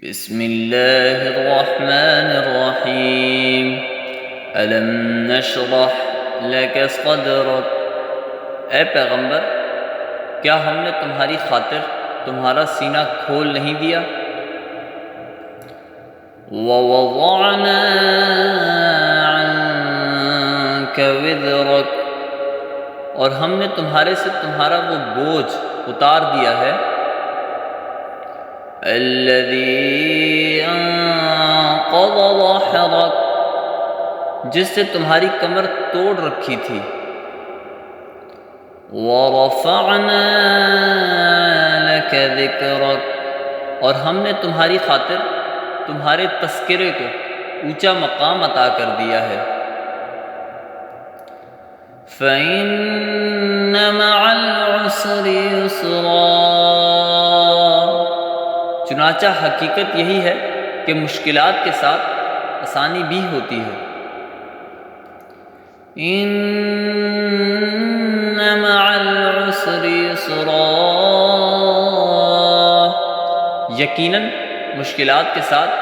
بسم اللہ الرحمن الرحیم الم نشرح لک صدرک، اے پیغمبر کیا ہم نے تمہاری خاطر تمہارا سینہ کھول نہیں دیا؟ ووضعنا عنک وزرک، اور ہم نے تمہارے سے تمہارا وہ بوجھ اتار دیا ہے، الذی انقض ظہرک، جس سے تمہاری کمر توڑ رکھی تھی، ورفعنا لک ذکرک، اور ہم نے تمہاری خاطر تمہارے تذکرے کو اونچا مقام عطا کر دیا ہے، فإن مع العسر یسرا، چنانچہ حقیقت یہی ہے کہ مشکلات کے ساتھ آسانی بھی ہوتی ہے، ان مع العسر یسرا، یقیناً مشکلات کے ساتھ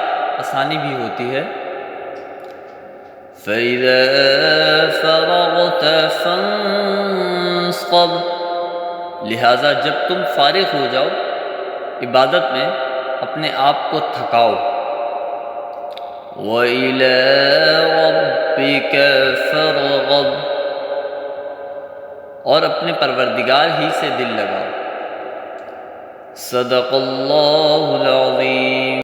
آسانی بھی ہوتی ہے، فَإِذَا فَرَغْتَ فَانصَبْ، لہٰذا جب تم فارغ ہو جاؤ عبادت میں اپنے آپ کو تھکاؤ، وَإِلَىٰ رَبِّكَ فَارْغَب، اور اپنے پروردگار ہی سے دل لگاؤ۔ صدق اللہ العظیم۔